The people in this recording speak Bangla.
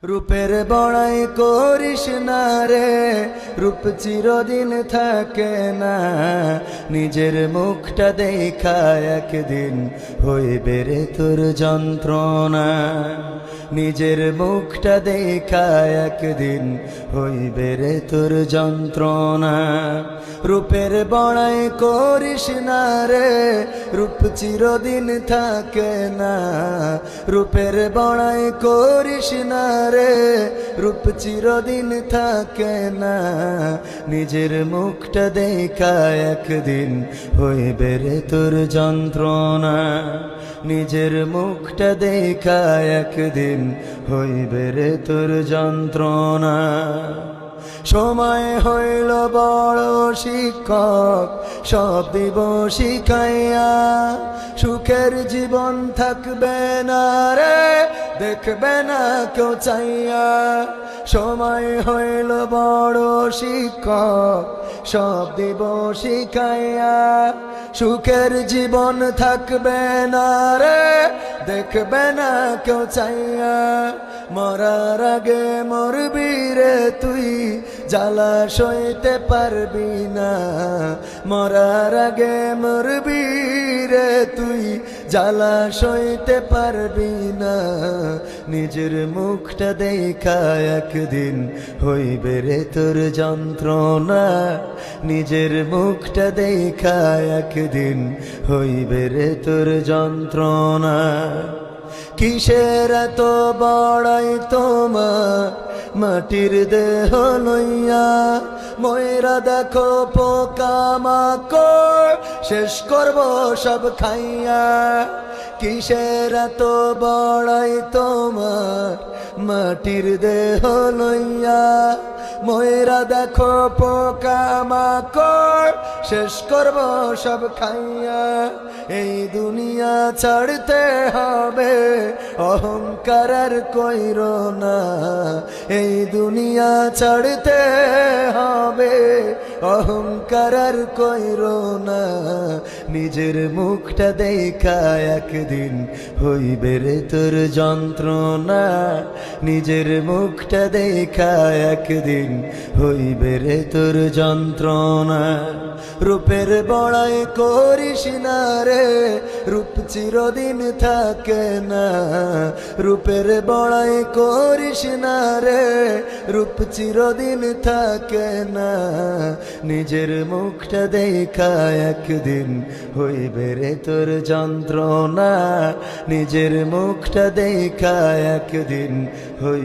রূপের বড়াই করিস না রে, রূপ চিরদিন থাকে না। নিজের মুখটা দেখা একদিন হইবে রে তোর যন্ত্রণা। নিজের মুখটা দেখা একদিন হইবে রে তোর যন্ত্রণা। রূপের বড়াই করিস না রে, রূপ চিরদিন থাকে না। রূপের বড়াই করিস না রে, রূপ চিরদিন থাকে না। নিজের মুখটা দেখা একদিন হইবে রে তোর যন্ত্রণা। নিজের মুখটা দেখা একদিন হইবে রে তোর যন্ত্রণা। সময় হইল বড় শিক্ষক, সব দিব শিখাইয়া। সুখের জীবন থাকবে না রে, দেখবে না কেউ চাইয়া। সময় হইল বড় শিক্ষক, সব দিব শিখাইয়া। সুখের জীবন থাকবে না রে, দেখবে না কেউ চাইয়া। মরার আগে মরবি রে তুই, জ্বালা সইতে পারবি না। মরার আগে মরবি রে তুই, জ্বালা সইতে পারবি না। নিজের মুখটা দেখা একদিন হইবে রে তোর যন্ত্রণা। নিজের মুখটা দেখা একদিন হইবে রে তোর যন্ত্রণা। কিসের এত বড়াই তোমার মাটির দেহ লইয়া? ময়রা দেখো পোকা মাকড়, শেষ করব সব খাইয়া। কিসের এত বড়াই তোমার মাটির দেহ লইয়া? ময়রা দেখো পোকা মাকড়, শেষ করব সব খাইয়া। এই দুনিয়া ছাড়তে হবে, অহংকার আর কইরো না। এই দুনিয়া ছাড়তে হবে, অহংকার আর কইরো না। নিজের মুখটা দেখা একদিন হইবে রে তোর যন্ত্রণা। নিজের মুখটা দেখা একদিন হইবে রে তোর যন্ত্রণা। রূপের বড়াই করিস না রে, রূপ চিরদিন থাকে না। রূপের বড়াই করিস না রে, রূপ চিরদিন থাকে না। নিজের মুখটা দেখা একদিন হইবে রে তোর যন্ত্রণা। নিজের মুখটা দেখা একদিন হইবে